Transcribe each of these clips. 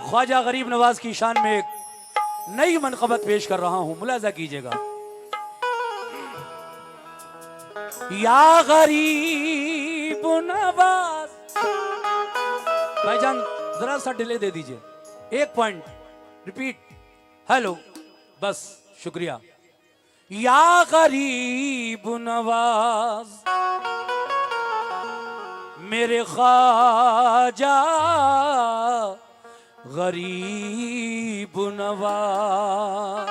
ख्वाजा गरीब नवाज की शान में एक नई मनक़बत पेश कर रहा हूं, मुलाजा कीजिएगा। या गरीब नवाज, भाईजान जरा सा डिले दे दीजिए, 1 पॉइंट रिपीट। हेलो, बस शुक्रिया। या गरीब नवाज मेरे ख्वाजा गरीब नवाज,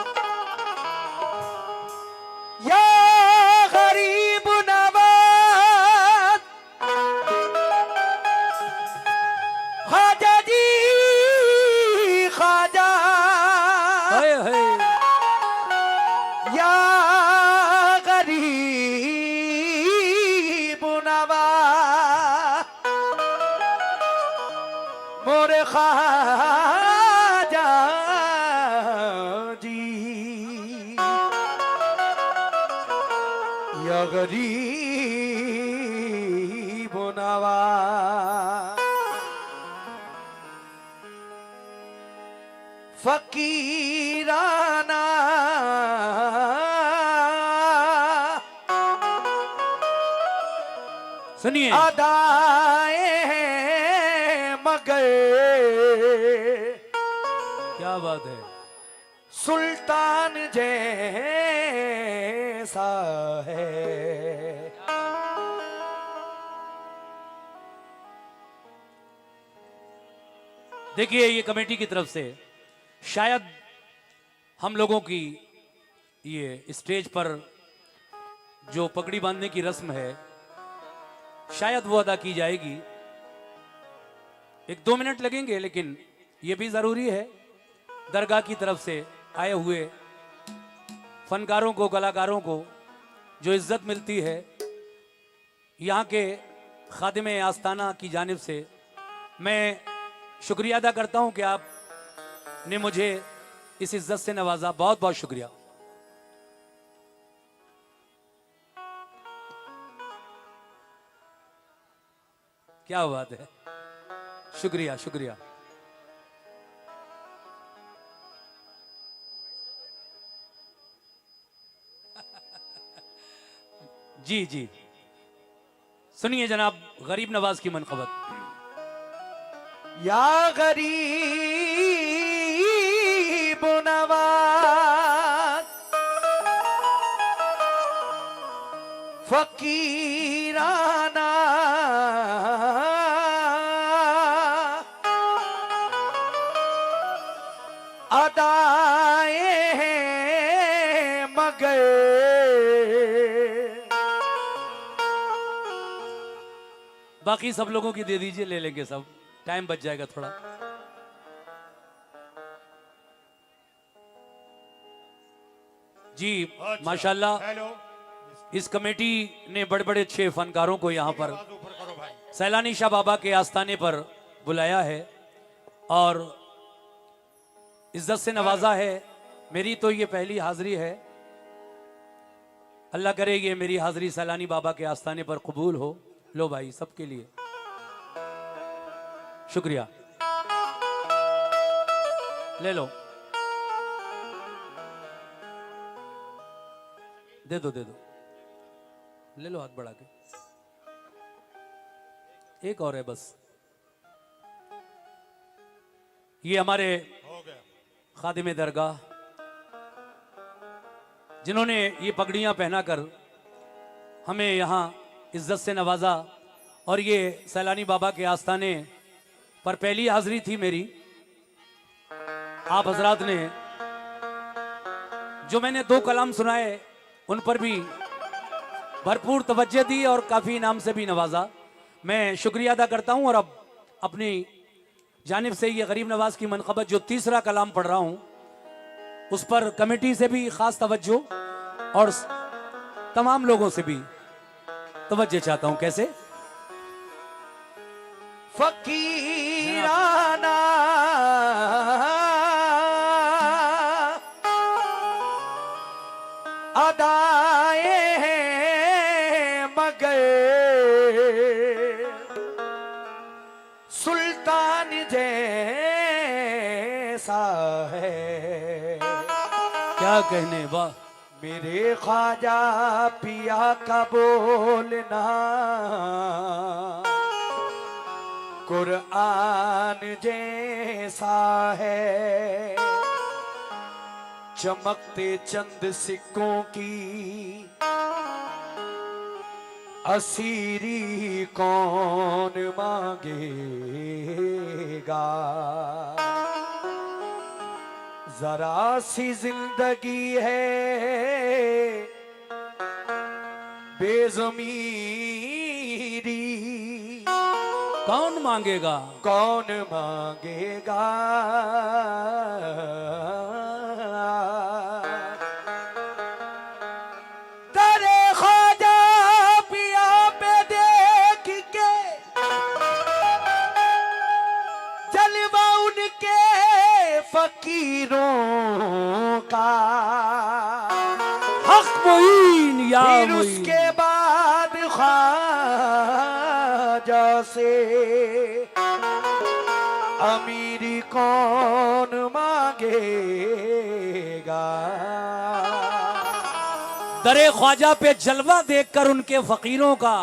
या गरीब नवाज ख्वाजा जी ख्वाजा, हाय हाय या गरीब नवाज मोरे ख्वाजा जी, या गरीब नवाज फकीराना सुनिए, अदाए मगर क्या बात है। सुल्तान जैसा है। देखिए, ये कमेटी की तरफ से शायद हम लोगों की ये स्टेज पर जो पगड़ी बांधने की रस्म है, शायद वो अदा की जाएगी। 1-2 मिनट लगेंगे, लेकिन ये भी जरूरी है। दरगाह की तरफ से आए हुए फनकारों को, कलाकारों को जो इज्जत मिलती है, यहाँ के खादिम आस्ताना की जानिब से मैं शुक्रिया अदा करता हूँ कि आपने मुझे इस इज्जत से नवाजा। बहुत बहुत शुक्रिया। क्या बात है, शुक्रिया शुक्रिया। जी जी, सुनिए जनाब, गरीब नवाज की मनक़बत। या गरीब नवाज फकीराना अदाए मगर बाकी सब लोगों की दे दीजिए, ले लेंगे सब, टाइम बच जाएगा थोड़ा। जी माशाल्लाह, इस कमेटी ने बड़े बड़े 6 फनकारों को यहाँ पर सैलानी शाह बाबा के आस्थाने पर बुलाया है और इज्जत से नवाजा है। मेरी तो ये पहली हाजिरी है। अल्लाह करे ये मेरी हाजिरी सैलानी बाबा के आस्थाने पर कबूल हो। लो भाई, सबके लिए शुक्रिया, ले लो, दे दो, ले लो हाथ बढ़ा के। एक और है बस। ये हमारे खादिम दरगाह जिन्होंने ये पगड़ियां पहनाकर हमें यहाँ इज्जत से नवाजा, और ये सैलानी बाबा के आस्थाने पर पहली हाजिरी थी मेरी। आप हजरात ने जो मैंने 2 कलाम सुनाए, उन पर भी भरपूर तवज्जो दी और काफी इनाम से भी नवाजा। मैं शुक्रिया अदा करता हूं। और अब अपनी जानिब से ये गरीब नवाज की मनक़बत जो तीसरा कलाम पढ़ रहा हूं, उस पर कमेटी से भी खास तवज्जो और तमाम लोगों से भी तवज्जो चाहता हूं। कैसे? फकीराना अदाए मगर सुल्तान जैसा जैसा है। क्या कहने, वाह। मेरे ख्वाजा पिया का बोलना कुरान जैसा है। चमकते चंद सिक्कों की असीरी कौन मांगेगा। जरा सी जिंदगी है बेज़मीरी, कौन मांगेगा, कौन मांगेगा। तेरे ख्वाजा पिया पे देख के जलवा उनके फकीरों का। हक मोइन या फिर मोइन। उसके बाद ख्वाजा से अमीरी कौन मांगेगा। दरे ख्वाजा पे जलवा देखकर उनके फकीरों का,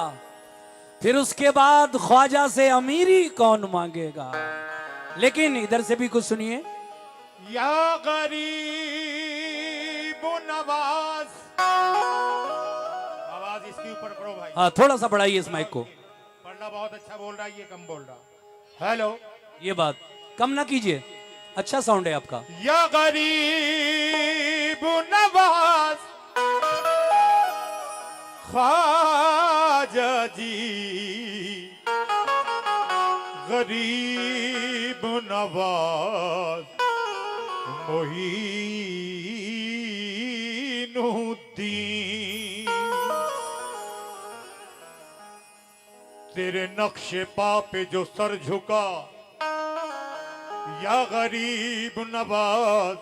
फिर उसके बाद ख्वाजा से अमीरी कौन मांगेगा। लेकिन इधर से भी कुछ सुनिए। या गरीब नवाज, आवाज इसके ऊपर करो भाई। हाँ, थोड़ा सा बढ़ाइए इस माइक को। पढ़ना बहुत अच्छा बोल रहा है, ये कम बोल रहा। हेलो, ये बात कम ना कीजिए, अच्छा साउंड है आपका। या गरीब नवाज ख्वाजा जी, गरीब नवाज मोहीनुद्दीन। तेरे नक्शे पा पे जो सर झुका, या गरीब नवाज,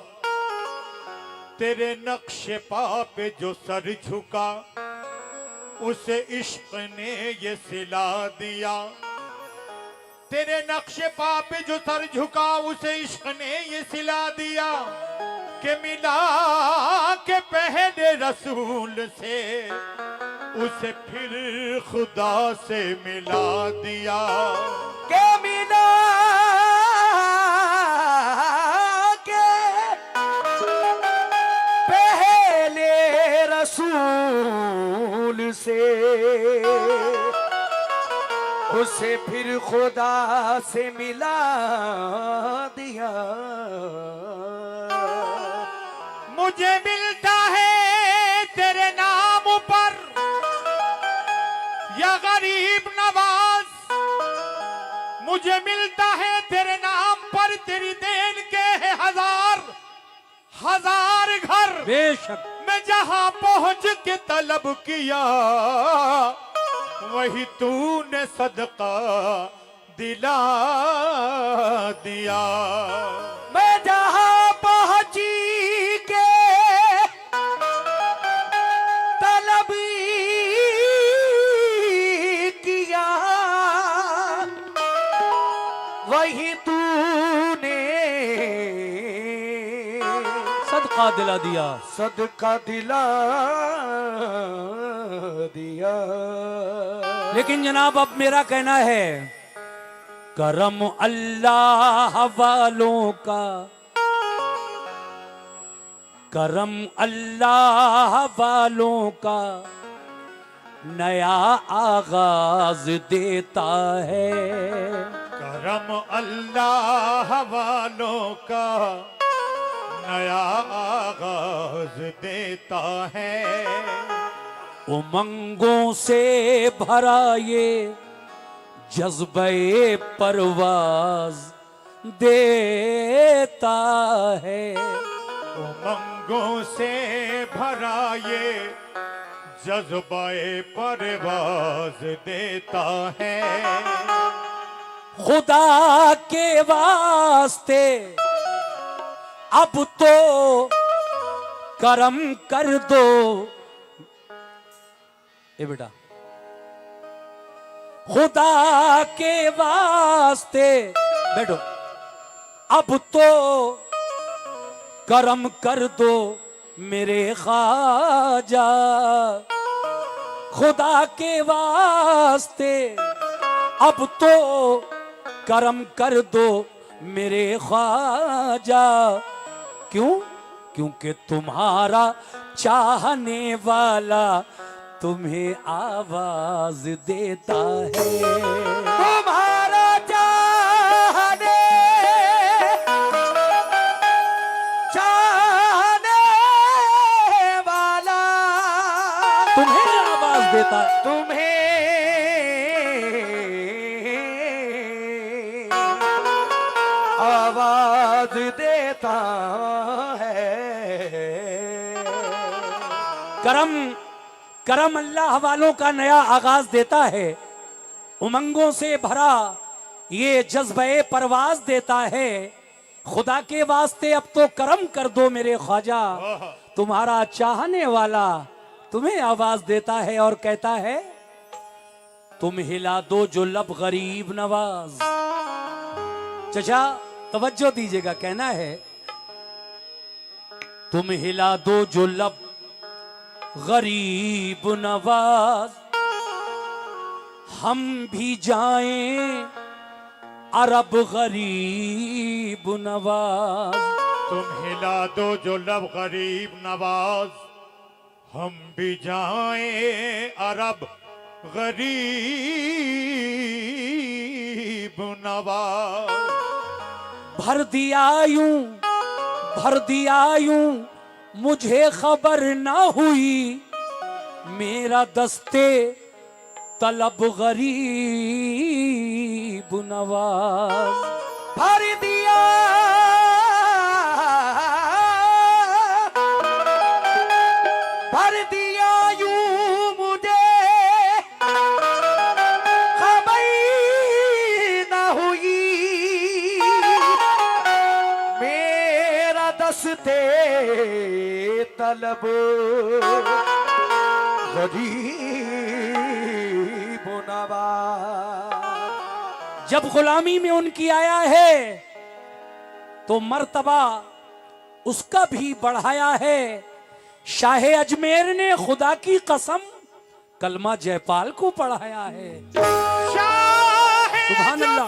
तेरे नक्शे पा पे जो सर झुका, उसे इश्क ने ये सिला दिया। तेरे नक्शे पा पे जो सर झुका, उसे इश्क ने ये सिला दिया कि मिला के पहले रसूल से, उसे फिर खुदा से मिला दिया। के मिला के पहले रसूल से, उसे फिर खुदा से मिला दिया। मुझे मिलता है तेरे नाम पर या गरीब नवाज, मुझे मिलता है तेरे नाम पर, तेरी देन के है हजार हजार घर। बेशक मैं जहां पहुंच के तलब किया, वही तूने सदका दिला दिया। मैं जहां पहुंची के तलब किया, वही तूने सदका दिला दिया। सदका दिला दिया। लेकिन जनाब अब मेरा कहना है, करम अल्लाह वालों का, करम अल्लाह वालों का नया आगाज देता है। करम अल्लाह वालों का नया आगाज देता है। उमंगों से भरा ये जज्बे परवाज देता है। उमंगों से भरा ये जज्बाए परवाज देता है। खुदा के वास्ते अब तो करम कर दो। ए बेटा, खुदा के वास्ते बैठो, अब तो करम कर दो मेरे ख्वाजा, खुदा के वास्ते अब तो करम कर दो मेरे ख्वाजा। क्यों? क्योंकि तुम्हारा चाहने वाला तुम्हें आवाज देता है। तुम्हारा चाहने वाला तुम्हें आवाज देता है। तुम्हें आवाज देता है। करम अल्लाह वालों का नया आगाज देता है। उमंगों से भरा ये जज्बे परवाज देता है। खुदा के वास्ते अब तो करम कर दो मेरे ख्वाजा, तुम्हारा चाहने वाला तुम्हें आवाज देता है और कहता है, तुम हिला दो जो लब गरीब नवाज। चचा तवज्जो दीजिएगा, कहना है तुम हिला दो जो लब गरीब नवाज, हम भी जाएं अरब गरीब नवाज। तुम हिला दो जो लब गरीब नवाज, हम भी जाएं अरब गरीब नवाज। भर दिया यूं मुझे खबर ना हुई, मेरा दस्ते तलब गरीब नवाज। भर दिया यूं मुझे खबर ना हुई, मेरा दस्ते तलब गरीब नवाज। जब गुलामी में उनकी आया है तो मर्तबा उसका भी बढ़ाया है। शाह अजमेर ने खुदा की कसम कलमा जयपाल को पढ़ाया है। सुभान अल्लाह,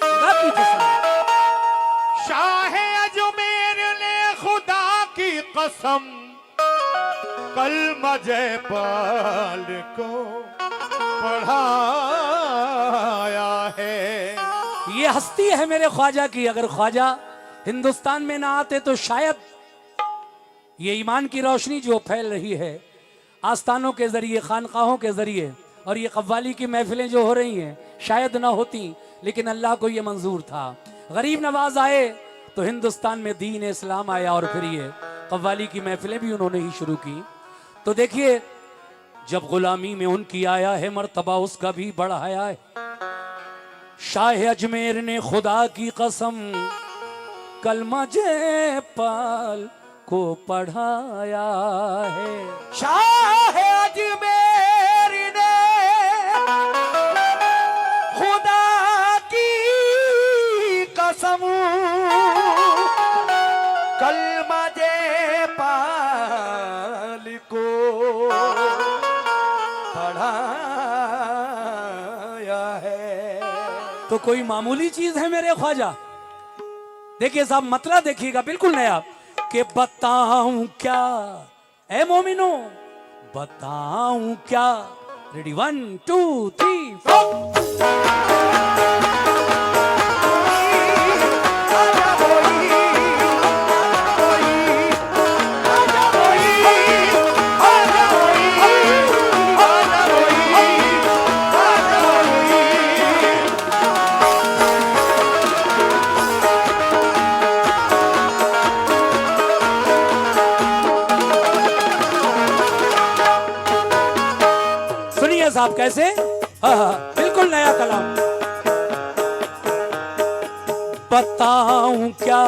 खुदा की कसम। शाह अजमेर ने खुदा की कसम कलमा जयपाल को पढ़ाया है। ये हस्ती है मेरे ख्वाजा की। अगर ख्वाजा हिंदुस्तान में ना आते तो शायद ये ईमान की रोशनी जो फैल रही है आस्थानों के जरिए, खानकाहों के जरिए, और ये कव्वाली की महफिलें जो हो रही हैं शायद ना होती, लेकिन अल्लाह को ये मंजूर था। गरीब नवाज आए तो हिंदुस्तान में दीन इस्लाम आया और फिर ये कव्वाली की महफिलें भी उन्होंने ही शुरू की। तो देखिए, जब गुलामी में उनकी आया है मर्तबा उसका भी बढ़ाया है। शाह अजमेर ने खुदा की कसम कलमा जयपाल को पढ़ाया है। शाह अजमेर ने खुदा की कसम कलमा जयपाल को पढ़ाया है। तो कोई मामूली चीज है मेरे ख्वाजा? देखिए साहब, मतलब देखिएगा बिल्कुल नया, कि बताऊं क्या ए मोमिनो, बताऊं क्या। रेडी 1 2 3 4। साहब कैसे? हाँ, बिल्कुल नया कलाम। बताऊं क्या,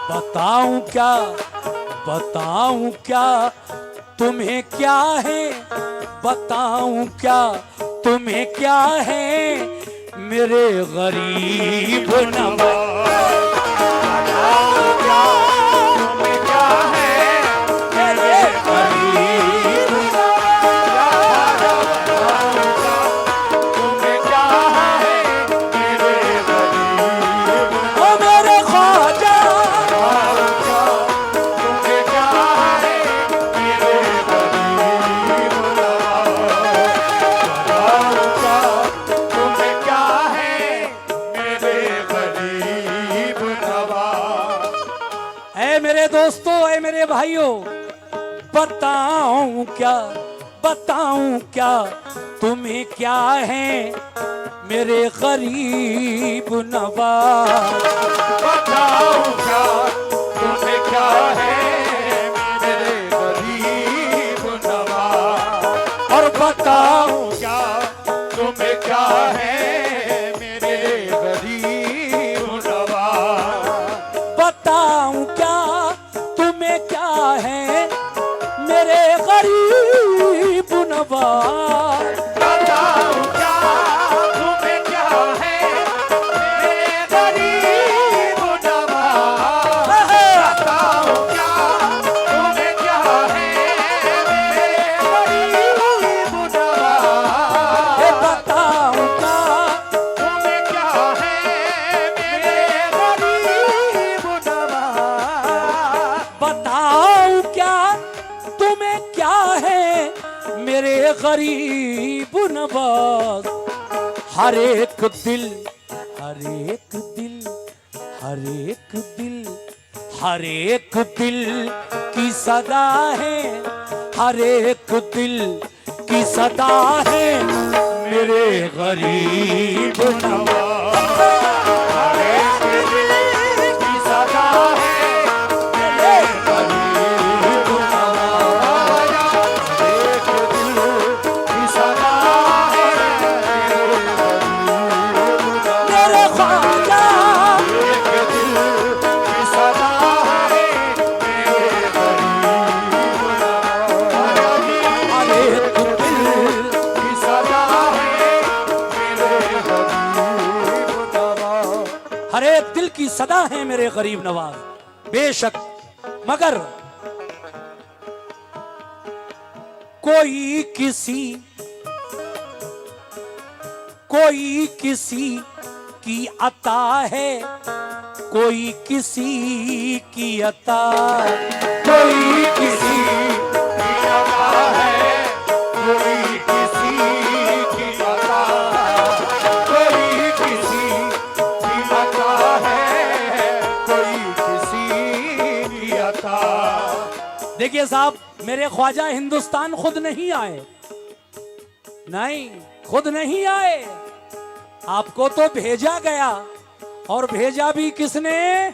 बताऊं क्या, बताऊं क्या तुम्हें क्या है, बताऊं क्या तुम्हें क्या है मेरे गरीब नवाज। बताऊं क्या मेरे भाइयों, बताऊं क्या तुम्हें क्या है मेरे गरीब नवाज। बताओ क्या तुम्हें क्या है मेरे गरीब नवाज। और बताऊं क्या तुम्हें क्या है मेरे गरीब नवाज। बताऊं क्या तुम्हें क्या है मेरे गरीब नवाज। बताओ क्या तुम्हें क्या है मेरे गरीब नवाज। बताओ क्या तुम्हें क्या है मेरे गरीब नवाज। बताऊं क्या तुम्हें क्या है मेरे गरीब नवाज। बताऊं क्या तुम्हें क्या है मेरे गरीब नवाज। हर एक दिल हर एक दिल हर एक दिल हर एक दिल की सदा है। हर एक दिल की सदा है मेरे गरीब नवाज। हर एक दिल की सदा है मेरे गरीब नवाज। एक दिल की सदा है मेरे गरीब नवाज। मेरे ख्वाजा एक दिल की सदा है मेरे गरीब नवाज। हर एक दिल की सदा है मेरे गरीब नवाज। हर एक दिल की सदा है मेरे गरीब नवाज। बेशक मगर कोई किसी की अता है। कोई किसी की अता। कोई किसी की अता है। कोई किसी की अता। कोई किसी की अता है। कोई किसी की अता। देखिए साहब, मेरे ख्वाजा हिंदुस्तान खुद नहीं आए। नहीं, खुद नहीं आए। आपको तो भेजा गया, और भेजा भी किसने?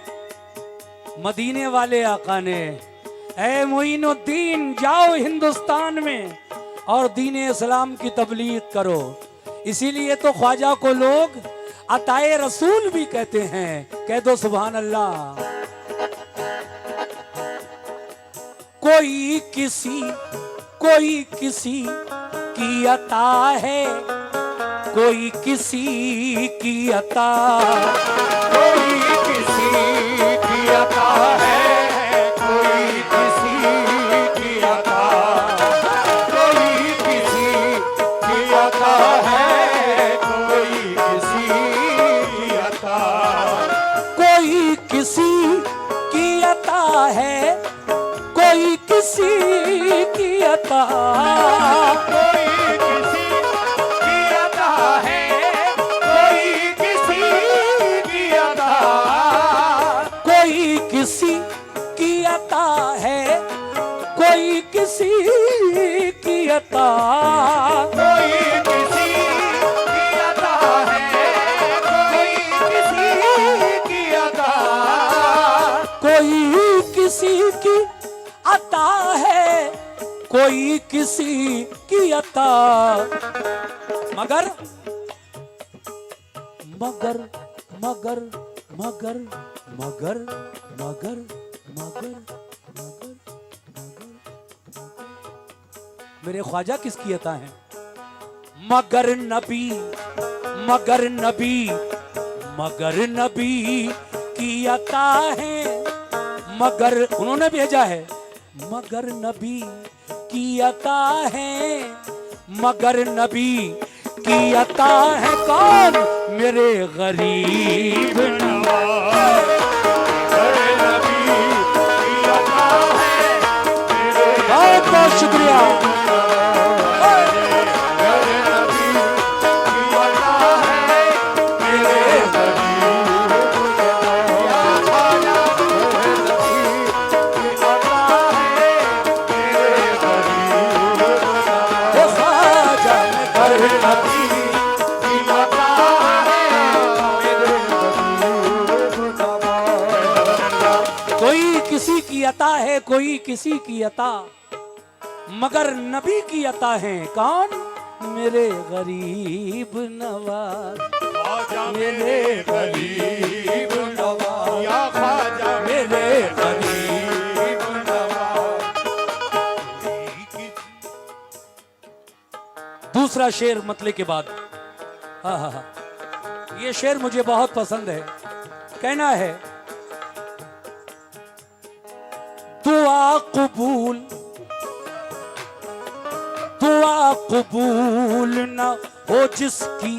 मदीने वाले आका ने। ऐ मुइनुद्दीन, जाओ हिंदुस्तान में और दीन इस्लाम की तबलीग करो। इसीलिए तो ख्वाजा को लोग अताए रसूल भी कहते हैं। कह दो सुभान अल्लाह। कोई किसी की अता है। कोई किसी की अता। कोई किसी की अता है। कोई किसी की अता। कोई किसी की अता है। कोई किसी की अता। कोई किसी की अता है। कोई किसी की अता। कोई किसी की अता है। कोई किसी की अता। कोई किसी की अता है। कोई किसी की अता। कोई किसी की अता है। कोई किसी की अता। कोई किसी की अता है। कोई किसी की अता। मगर मगर मगर मगर मगर मगर मगर मगर मेरे ख्वाजा किसकी अता है? मगर नबी मगर नबी मगर नबी की अता है। मगर उन्होंने भेजा है। मगर नबी की अता है। मगर नबी की अता है कौन? मेरे गरीब नवाज। मेरे नबी की अता है। मेरे बहुत बहुत शुक्रिया। मेरे नबी की अता है। मेरे गरीब नवाज। मेरे नबी की अता अता है कोई किसी की अता, मगर नबी की अता है कौन? मेरे गरीब नवाज, ख्वाजा मेरे गरीब नवाज, या ख्वाजा मेरे गरीब नवाज। दूसरा शेर मतले के बाद, हाँ हाँ हाँ, ये शेर मुझे बहुत पसंद है। कहना है दुआ कबूल, दुआ कबूल न हो जिसकी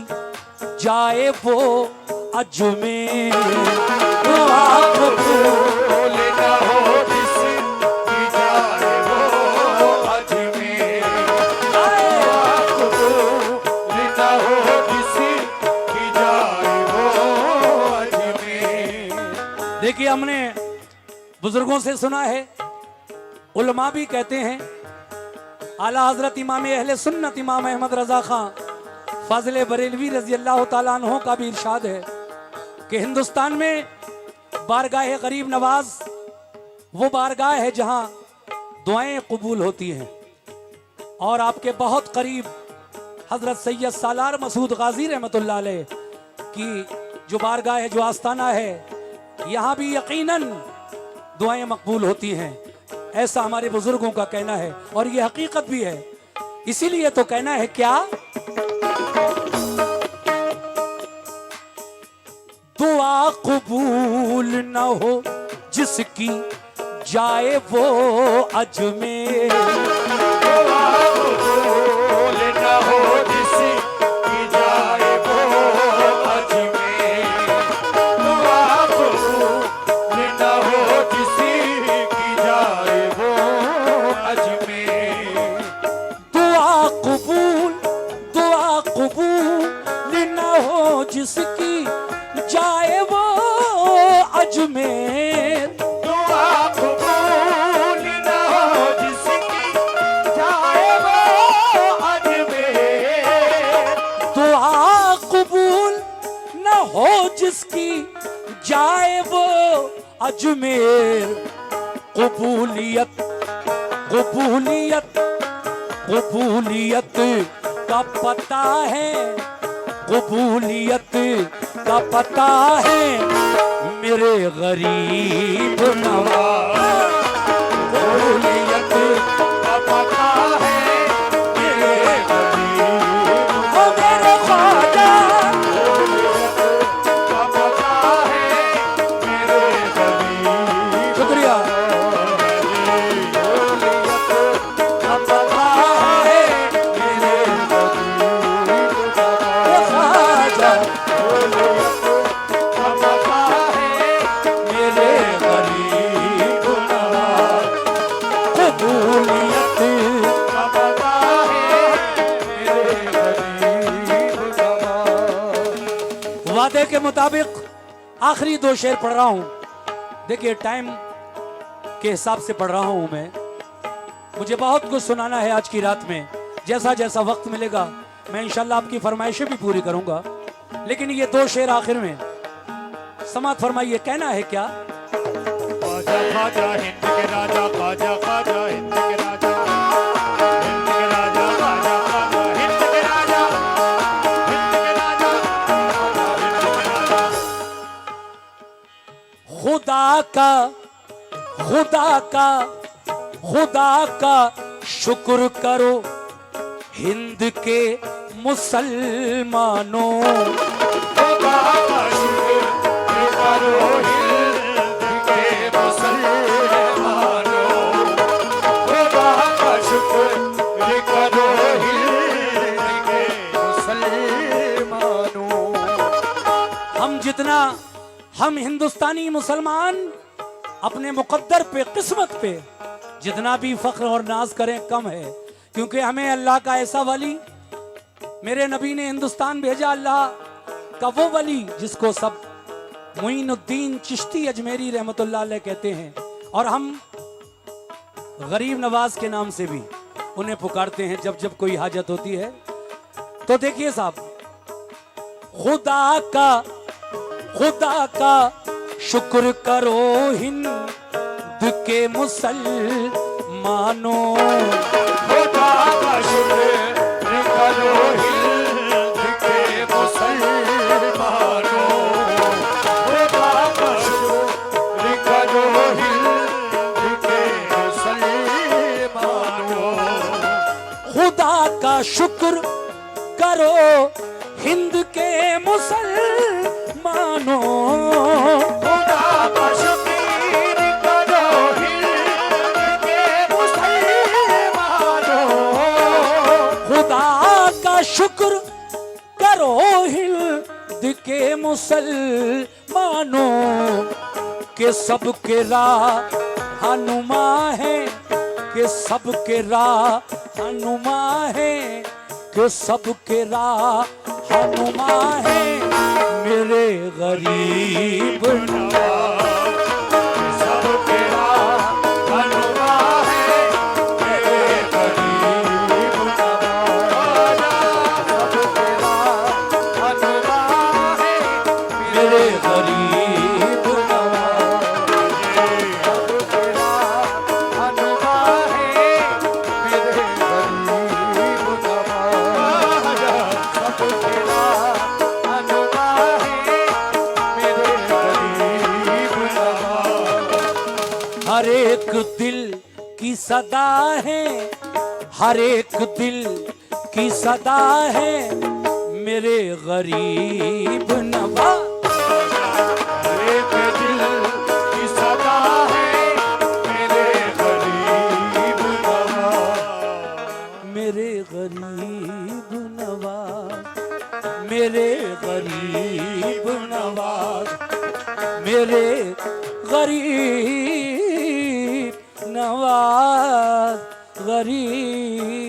जाए वो अजमेर, दुआ कबूल न हो जिसकी जाए वो अजमेर, दुआ कबूल न हो जिसकी जाए वो अजमेर। देखिए, हमने बुजुर्गों से सुना है, उलमा भी कहते हैं, आला हजरत इमाम अहले सुन्नत इमाम अहमद रजा खां फाजिल बरेलवी रजी अल्लाह ताला अन्हो का भी इरशाद है कि हिंदुस्तान में बारगाह गरीब नवाज वो बारगाह है जहां दुआएं कबूल होती हैं। और आपके बहुत करीब हजरत सैयद सालार मसूद गाजी रहमतुल्लाह अलैह की जो बारगाह है, जो आस्थाना है, यहाँ भी यकीनन दुआएं मकबूल होती हैं। ऐसा हमारे बुजुर्गों का कहना है और ये हकीकत भी है। इसीलिए तो कहना है क्या, दुआ कबूल न हो जिसकी जाए वो अजमेर, दुआ कबूल न हो जिसकी जाए वो अजमेर, दुआ कबूल न हो जिसकी जाए वो अजमेर, दुआ कबूल, दुआ कबूल न हो जिसकी जाए वो अजमेर, दुआ कबूल न हो जिसकी जाए वो अजमेर, दुआ कबूल न हो जिसकी जाए वो अजमेर। कबूलियत, कबूलियत, कबूलियत का पता है, कबूलियत का पता है मेरे गरीब नवाज, कबूलियत का पता है मेरे गरीब, ओ मेरे ख्वाजा, का पता है मेरे गरीब, शुक्रिया, का पता है मेरे गरीब, ओ ख्वाजा, का पता है मेरे गरीब नवाज, कबूलियत का पता है मेरे गरीब नवाज। वादे के मुताबिक आखिरी दो शेर पढ़ रहा हूं। देखिए, टाइम के हिसाब से पढ़ रहा हूं मैं, मुझे बहुत कुछ सुनाना है आज की रात में। जैसा जैसा वक्त मिलेगा मैं इंशाल्लाह आपकी फरमाइशें भी पूरी करूंगा, लेकिन ये दो शेर आखिर में समात फरमाइए। कहना है क्या, ख्वाजा ख्वाजा हिंद के राजा, ख्वाजा ख्वाजा हिंद के राजा, हिंद के राजा, ख्वाजा ख्वाजा हिंद के राजा, हिंद के राजा, हिंद के राजा। खुदा का, खुदा का, खुदा का शुक्र करो हिंद के मुसलमानों, खुदा का शुक्र करो हिंद के मुसलमानों, खुदा का शुक्र करो हिंद के मुसलमानों। हम हिंदुस्तानी मुसलमान अपने मुकद्दर पे, किस्मत पे जितना भी फख्र और नाज करें कम है, क्योंकि हमें अल्लाह का ऐसा वली, मेरे नबी ने हिंदुस्तान भेजा, अल्लाह का वो वली जिसको सब मुइनुद्दीन चिश्ती अजमेरी रहमतुल्लाह अलैह कहते हैं, और हम गरीब नवाज के नाम से भी उन्हें पुकारते हैं जब जब कोई हाजत होती है। तो देखिए साहब, खुदा का शुक्र करो हिंद के मुसलमानों, खुदा का शुक्र करो हिंद के मुसलमानों, खुदा का शुक्र करो हिंद के मुसलमानों, खुदा का शुक्र करो हिंद के मुसलमानों, खुदा का शुक्र करो हिंद के मुसलमानों, खुदा का शुक्र करो हिंद के मुसलमानों, के सबके रहनुमा है, के सबके रहनुमा है, के सबके रहनुमा है, मेरे गरीब नवाज सब तेरा धन्यवा है, मेरे गरीब नवाज सब तेरा धन्यवा है, मेरे गरीब नवाज। सब तेरा धन्यवा है, मेरे गरीब नवाज सब तेरा धन्यवा है, मेरे गरीब नवाज। हर एक दिल की सदा है, हर एक दिल की सदा है, मेरे गरीब नवाज। एक दिल की सदा है, मेरे गरीब नवाज। मेरे गरीब नवाज, मेरे गरीब नवाज, मेरे गरीब नवाज, गरीब